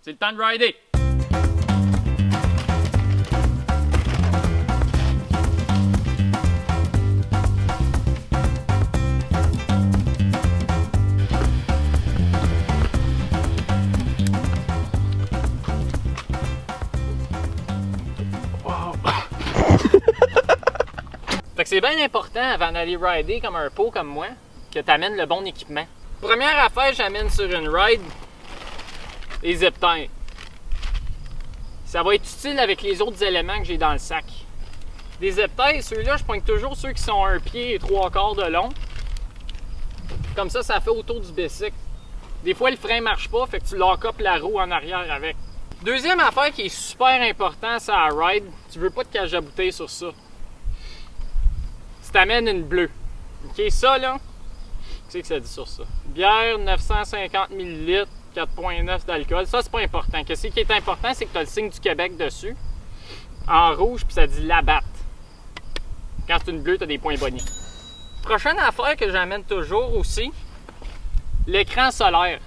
C'est le temps de rider! Fait que c'est bien important avant d'aller rider comme un pot comme moi que tu amènes le bon équipement. Première affaire, j'amène sur une ride les zip ties. Ça va être utile avec les autres éléments que j'ai dans le sac. Des zip ties, ceux-là, je pointe toujours ceux qui sont 1 pied et 3/4 de long. Comme ça fait autour du bicycle. Des fois, le frein marche pas, fait que tu lock up la roue en arrière avec. Deuxième affaire qui est super important, c'est la ride. Tu veux pas te cacher à bouteille sur ça. Tu t'amènes une bleue. OK, ça là, qu'est-ce que ça dit sur ça? Bière, 950 ml, 4,9 d'alcool. Ça, c'est pas important. Ce qui est important, c'est que tu as le signe du Québec dessus, en rouge, puis ça dit Labatt. Quand c'est une bleue, tu as des points bonnies. Prochaine affaire que j'amène toujours aussi, l'écran solaire.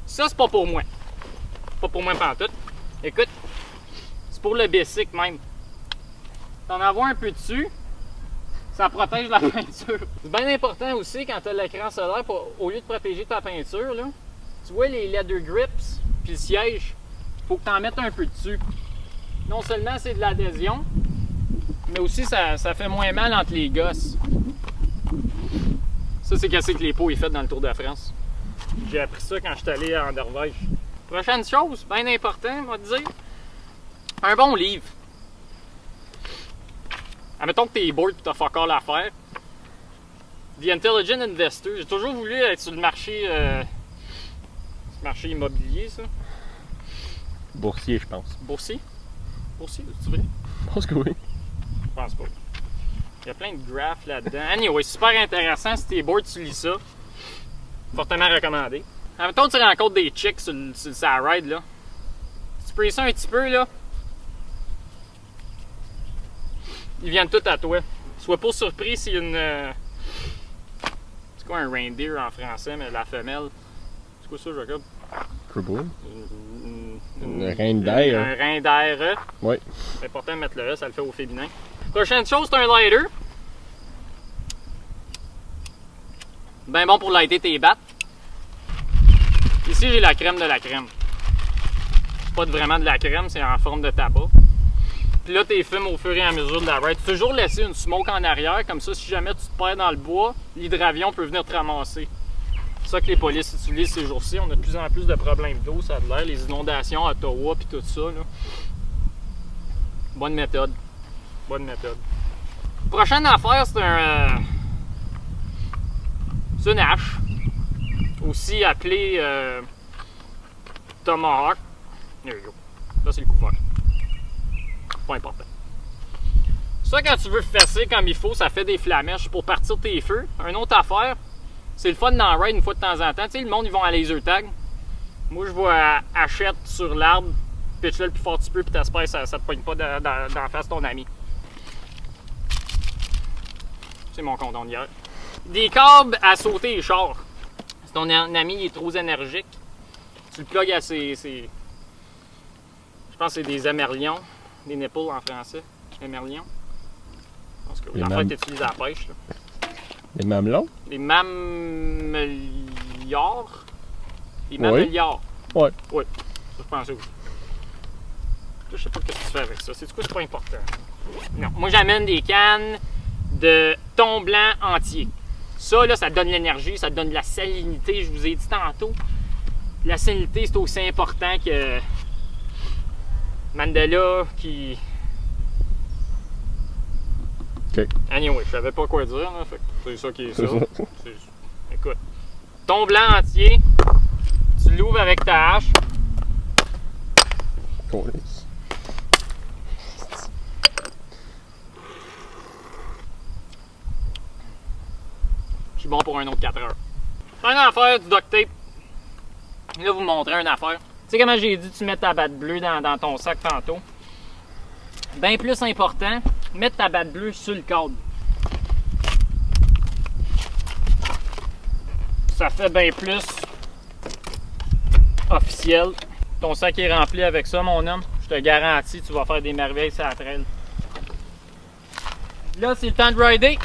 Ça, c'est pas pour moi. Pas pour moi pantoute. Écoute, c'est pour le bicycle même. T'en avoir un peu dessus, ça protège la peinture. C'est bien important aussi quand tu as l'écran solaire, au lieu de protéger ta peinture, là, tu vois les leather grips puis le siège, il faut que tu en mettes un peu dessus. Non seulement c'est de l'adhésion, mais aussi ça fait moins mal entre les gosses. Ça, c'est qu'est-ce que les pots est fait dans le Tour de France. J'ai appris ça quand je suis allé à Anderlecht. Prochaine chose, bien important, on va te dire, un bon livre. Admettons que t'es bored et t'as fuck all à faire. The Intelligent Investor. J'ai toujours voulu être sur le marché immobilier, ça. Boursier, je pense. Boursier? Boursier, c'est vrai? Je pense que oui. Je pense pas. Il y a plein de graphes là-dedans. Anyway, super intéressant. Si t'es bored, tu lis ça. Fortement recommandé. Admettons que tu rencontres des chicks sur sa ride, là. Si tu pries ça un petit peu, là, ils viennent tous à toi. Sois pas surpris s'il y a une... c'est quoi un reindeer en français, mais la femelle? C'est quoi ça, Jacob? Cribble? Un rein d'air. Un rein d'air. Oui. C'est important de mettre le E, ça le fait au féminin. Prochaine chose, c'est un lighter. Ben bon pour lighter tes battes. Ici, j'ai la crème de la crème. C'est pas vraiment de la crème, c'est en forme de tabac. Puis là, tu fumes au fur et à mesure de la ride. Toujours laisser une smoke en arrière, comme ça, si jamais tu te perds dans le bois, l'hydravion peut venir te ramasser. C'est ça que les polices utilisent ces jours-ci. On a de plus en plus de problèmes d'eau, ça a l'air, les inondations à Ottawa puis tout ça, là. Bonne méthode. Bonne méthode. Prochaine affaire, c'est une hache. Aussi appelée Tomahawk. There you go. Là, c'est le couvert. Pas important. Ça, quand tu veux fesser comme il faut, ça fait des flamèches pour partir tes feux. Une autre affaire, c'est le fun d'en ride une fois de temps en temps. Tu sais, le monde, ils vont à laser tag. Moi, je vais achète sur l'arbre, pitch-le le plus fort tu peux, puis t'espères que ça te pogne pas d'en face ton ami. C'est mon condom d'hier. Des câbles à sauter les chars. Si ton ami il est trop énergique, tu le plugues à ses... Je pense que c'est des émerlions. Des nipples en français. Émerlions. Je pense que oui. En fait, tu utilises à la pêche. Là. Les mamelons? Les mamelliards. Les mamelliards. Oui. Oui. Ça, je pense aussi. Je sais pas ce que tu fais avec ça. C'est du coup, c'est pas important. Non. Moi, j'amène des cannes de thon blanc entier. Ça, là, ça donne l'énergie, ça donne de la salinité. Je vous ai dit tantôt. La salinité, c'est aussi important que Mandela qui... OK. Anyway, je savais pas quoi dire, là, fait que c'est ça qui est ça. Écoute, thon blanc entier, tu l'ouvres avec ta hache. Je suis bon pour un autre 4 heures. Une affaire du duct tape. Là, vous montrer une affaire. Tu sais comment j'ai dit tu mets ta batte bleue dans ton sac tantôt? Bien plus important, mettre ta batte bleue sur le cadre. Ça fait bien plus officiel. Ton sac est rempli avec ça, mon homme. Je te garantis, tu vas faire des merveilles sur la trail. Là, c'est le temps de rider.